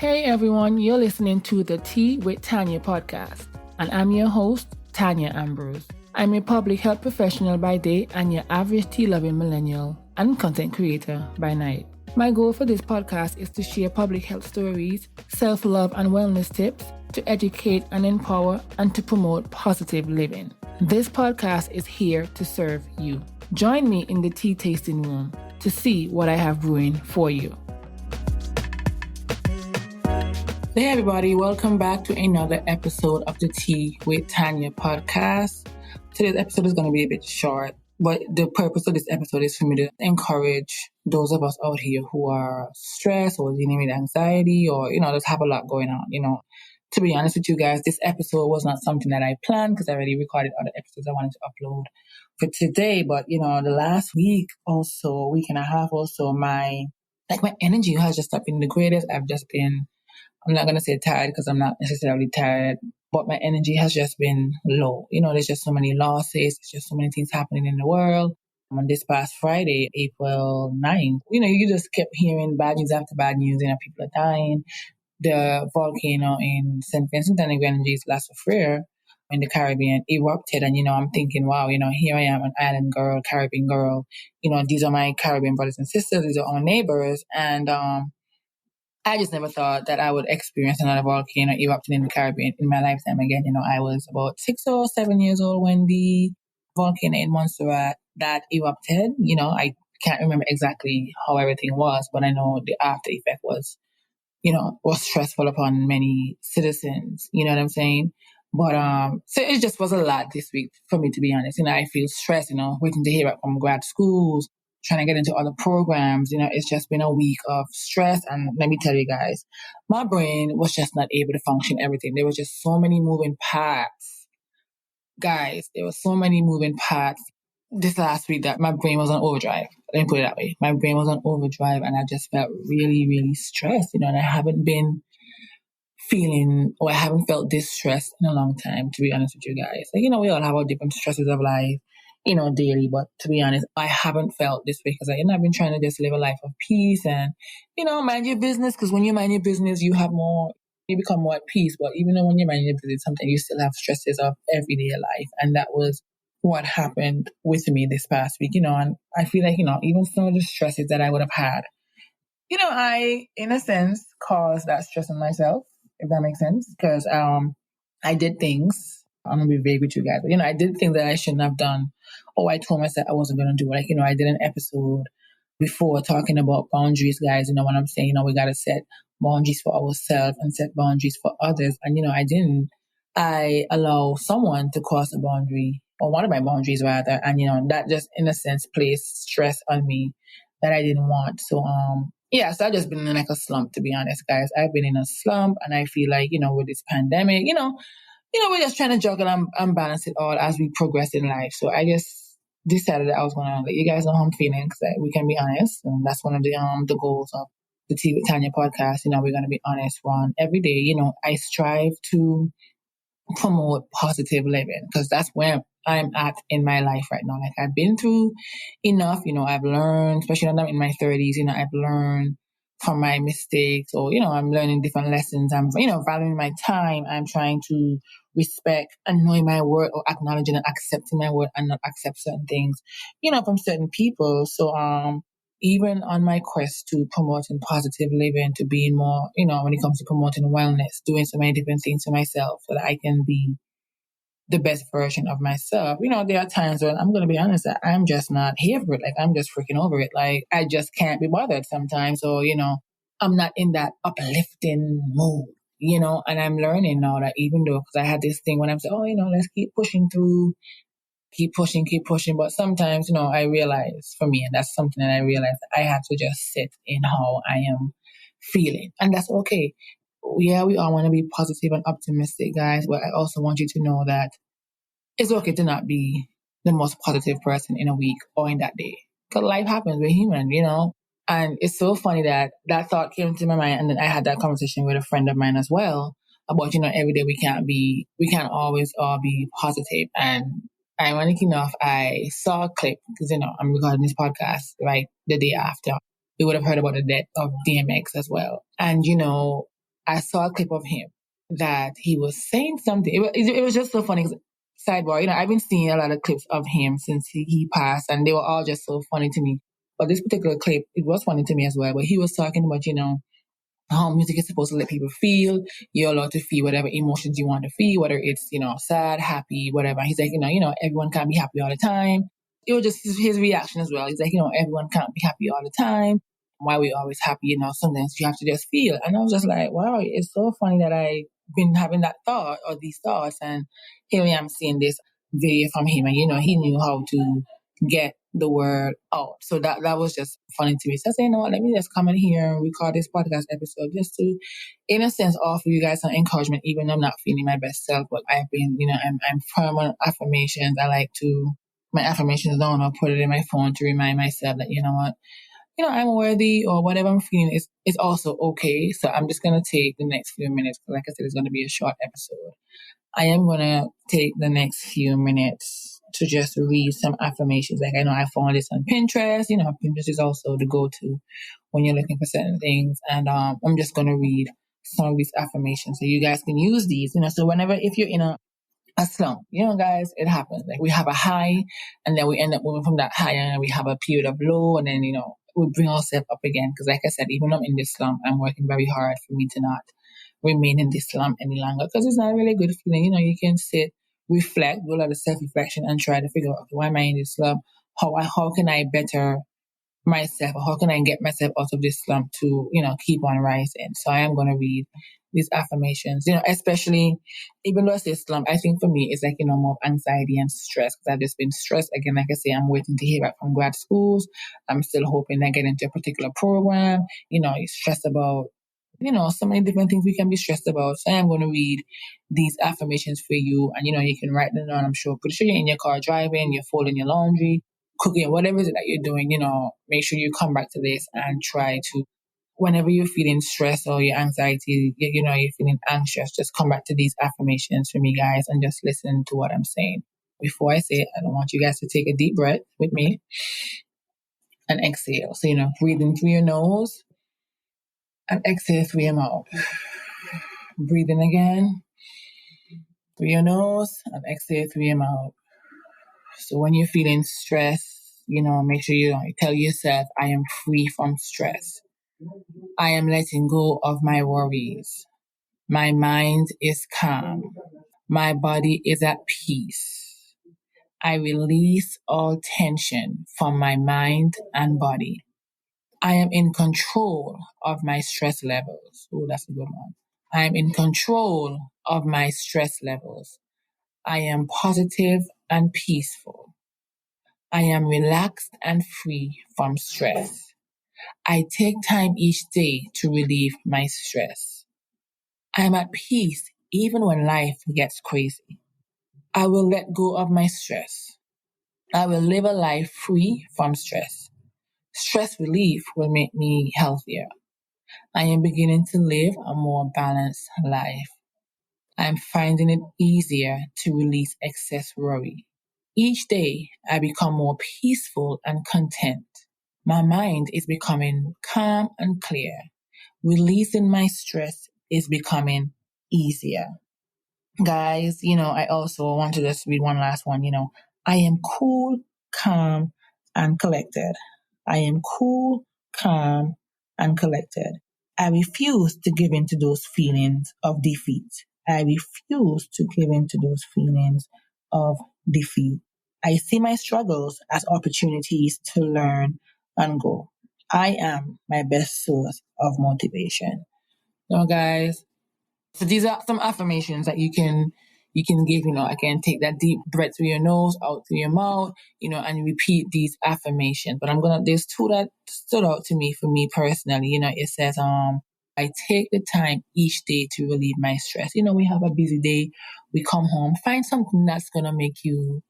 Hey everyone, you're listening to the Tea with Tanya podcast, and I'm your host, Tanya Ambrose. I'm a public health professional by day and your average tea-loving millennial and content creator by night. My goal for this podcast is to share public health stories, self-love and wellness tips, to educate and empower, and to promote positive living. This podcast is here to serve you. Join me in the tea tasting room to see what I have brewing for you. Hey everybody, welcome back to another episode of the Tea with Tanya podcast. Today's episode is going to be a bit short, but the purpose of this episode is for me to encourage those of us out here who are stressed or dealing with anxiety or, just have a lot going on. To be honest with you guys, this episode was not something that I planned because I already recorded other episodes I wanted to upload for today. But, the last week week and a half or so, my energy has just not been the greatest. I'm not going to say tired because I'm not necessarily tired, but my energy has just been low. There's just so many losses. There's just so many things happening in the world. On this past Friday, April 9th, you just kept hearing bad news after bad news. People are dying. The volcano in St. Vincent and the Grenadines, La Sofrere, in the Caribbean erupted. And, I'm thinking, wow, here I am, an island girl, Caribbean girl. These are my Caribbean brothers and sisters. These are our neighbors. And, I just never thought that I would experience another volcano erupting in the Caribbean in my lifetime again. I was about 6 or 7 years old when the volcano in Montserrat that erupted. I can't remember exactly how everything was, but I know the after effect was stressful upon many citizens. You know what I'm saying? But so it just was a lot this week for me, to be honest. I feel stressed, waiting to hear back from grad schools, trying to get into other programs. It's just been a week of stress. And let me tell you guys, my brain was just not able to function everything. There was just so many moving parts. Guys, there were so many moving parts this last week that my brain was on overdrive. Let me put it that way. My brain was on overdrive and I just felt really, really stressed, and I haven't been I haven't felt this stressed in a long time, to be honest with you guys. We all have our different stresses of life, daily, but to be honest, I haven't felt this way because I've been trying to just live a life of peace and, mind your business, because when you mind your business, you become more at peace. But even though when you mind your business, sometimes you still have stresses of everyday life. And that was what happened with me this past week, and I feel like, even some of the stresses that I would have had, I, in a sense, caused that stress on myself, if that makes sense, because I did things. I'm going to be vague with you guys, but, I did things that I shouldn't have done. Or I told myself I wasn't going to do. I did an episode before talking about boundaries, guys. What I'm saying, we got to set boundaries for ourselves and set boundaries for others. And, I didn't. I allow someone to cross a boundary, or one of my boundaries rather. And, that just, in a sense, placed stress on me that I didn't want. So, so I've just been in a slump, to be honest, guys. I've been in a slump, and I feel like, with this pandemic, we're just trying to juggle and balance it all as we progress in life. So I just decided that I was going to let you guys know how I'm feeling, because we can be honest. And that's one of the goals of the Tea with Tanya podcast. We're going to be honest, Ron. Every day, I strive to promote positive living, because that's where I'm at in my life right now. I've been through enough, I've learned, especially when I'm in my 30s, I've learned from my mistakes, or, I'm learning different lessons. I'm, valuing my time. I'm trying to respect and knowing my word, or acknowledging and accepting my word, and not accept certain things, from certain people. So, even on my quest to promoting positive living, to being more, when it comes to promoting wellness, doing so many different things for myself so that I can be the best version of myself. There are times when I'm going to be honest, that I'm just not here for it. I'm just freaking over it. I just can't be bothered sometimes. So, I'm not in that uplifting mood, and I'm learning now that, even though, because I had this thing when I'm saying, let's keep pushing through, keep pushing. But sometimes, I realize, for me, and that's something that I realize, I have to just sit in how I am feeling. And that's okay. Yeah, we all want to be positive and optimistic, guys, but I also want you to know that it's okay to not be the most positive person in a week or in that day. Because life happens, we're human, And it's so funny that that thought came to my mind, and then I had that conversation with a friend of mine as well about, every day we can't always all be positive. And ironic enough, I saw a clip, because, I'm recording this podcast right the day after. We would have heard about the death of DMX as well. And, I saw a clip of him that he was saying something. It was just so funny. Sidebar, I've been seeing a lot of clips of him since he passed, and they were all just so funny to me. But this particular clip, it was funny to me as well. But he was talking about, how music is supposed to let people feel. You're allowed to feel whatever emotions you want to feel, whether it's, sad, happy, whatever. He's like, everyone can't be happy all the time. It was just his reaction as well. He's like, everyone can't be happy all the time. Why we always happy, sometimes you have to just feel. And I was just like, wow, it's so funny that I've been having that thought or these thoughts. And here I am seeing this video from him. And, he knew how to get the word out. So that was just funny to me. So I said, let me just come in here and record this podcast episode just to, in a sense, offer you guys some encouragement, even though I'm not feeling my best self. But I've been, I'm firm on affirmations. I like to my affirmations down or put it in my phone to remind myself that, what, I'm worthy or whatever I'm feeling is also okay. So I'm just going to take the next few minutes. Like I said, it's going to be a short episode. I am going to take the next few minutes to just read some affirmations. Like I know I found this on Pinterest. Pinterest is also the go-to when you're looking for certain things. And I'm just going to read some of these affirmations so you guys can use these. So whenever, if you're in a slump, guys, it happens. Like we have a high and then we end up moving from that high and we have a period of low and then, we bring ourselves up again. Because like I said, even though I'm in this slump, I'm working very hard for me to not remain in this slump any longer because it's not really a good feeling. You can sit, reflect, do a lot of self-reflection and try to figure out, okay, why am I in this slump? How can I better myself? Or how can I get myself out of this slump to, keep on rising? So I am going to read these affirmations, especially, even though I say slump, I think for me, it's like, more of anxiety and stress because I've just been stressed. Again, like I say, I'm waiting to hear back from grad schools. I'm still hoping I get into a particular program. You're stressed about, so many different things we can be stressed about. So I am going to read these affirmations for you. And, you can write them down, I'm sure. Pretty sure you're in your car driving, you're folding your laundry, cooking, whatever it is that you're doing, make sure you come back to this and try to, whenever you're feeling stress or your anxiety, you're feeling anxious, just come back to these affirmations for me, guys, and just listen to what I'm saying. Before I say it, I don't want you guys to take a deep breath with me and exhale. So, breathe in through your nose and exhale through your mouth. Breathe in again through your nose and exhale through your mouth. So when you're feeling stress, make sure you tell yourself, I am free from stress. I am letting go of my worries. My mind is calm. My body is at peace. I release all tension from my mind and body. I am in control of my stress levels. Oh, that's a good one. I am in control of my stress levels. I am positive and peaceful. I am relaxed and free from stress. I take time each day to relieve my stress. I am at peace even when life gets crazy. I will let go of my stress. I will live a life free from stress. Stress relief will make me healthier. I am beginning to live a more balanced life. I'm finding it easier to release excess worry. Each day, I become more peaceful and content. My mind is becoming calm and clear. Releasing my stress is becoming easier. Guys, I also want to just read one last one. I am cool, calm, and collected. I am cool, calm, and collected. I refuse to give in to those feelings of defeat. I refuse to give in to those feelings of defeat. I see my struggles as opportunities to learn and grow. I am my best source of motivation. Guys, so these are some affirmations that you can give, again, take that deep breath through your nose, out through your mouth, and repeat these affirmations. But there's two that stood out to me for me personally. It says, I take the time each day to relieve my stress. We have a busy day. We come home, find something that's going to make you,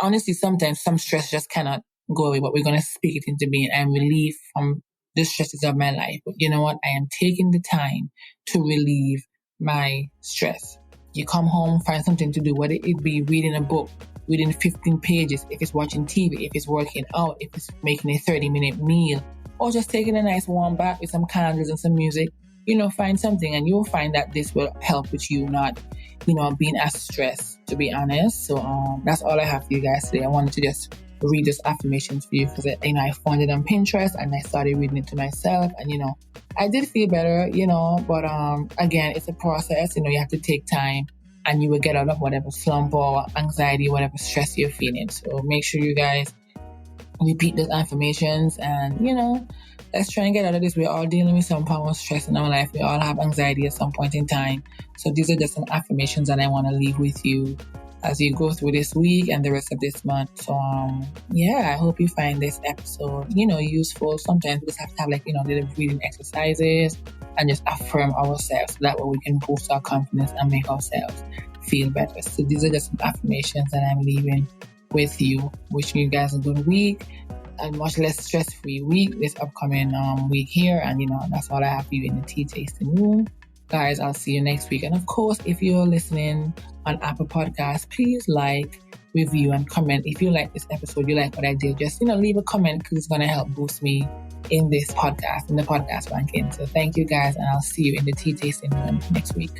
honestly, sometimes some stress just cannot go away, but we're going to speak it into being and relieve from the stresses of my life. But you know what? I am taking the time to relieve my stress. You come home, find something to do, whether it be reading a book, reading 15 pages, if it's watching TV, if it's working out, if it's making a 30-minute meal, or just taking a nice warm bath with some candles and some music. find something, and you'll find that this will help with you not, being as stressed, to be honest. So that's all I have for you guys today. I wanted to just read this affirmations for you because I found it on Pinterest and I started reading it to myself, and I did feel better, but again, it's a process. You have to take time, and you will get out of whatever slump or anxiety, whatever stress you're feeling. So make sure you guys repeat those affirmations, and let's try and get out of this. We're all dealing with some form of stress in our life. We all have anxiety at some point in time. So these are just some affirmations that I want to leave with you as you go through this week and the rest of this month. So I hope you find this episode useful. Sometimes we just have to have little breathing exercises and just affirm ourselves, so that way we can boost our confidence and make ourselves feel better. So these are just some affirmations that I'm leaving with you. Wishing you guys a good week and much less stress-free week this upcoming week here. And that's all I have for you in the tea tasting room. Guys, I'll see you next week. And of course, if you're listening on Apple Podcasts, please like, review, and comment. If you like this episode, you like what I did, just leave a comment, because it's going to help boost me in this podcast, in the podcast ranking. So thank you guys, and I'll see you in the tea tasting room next week.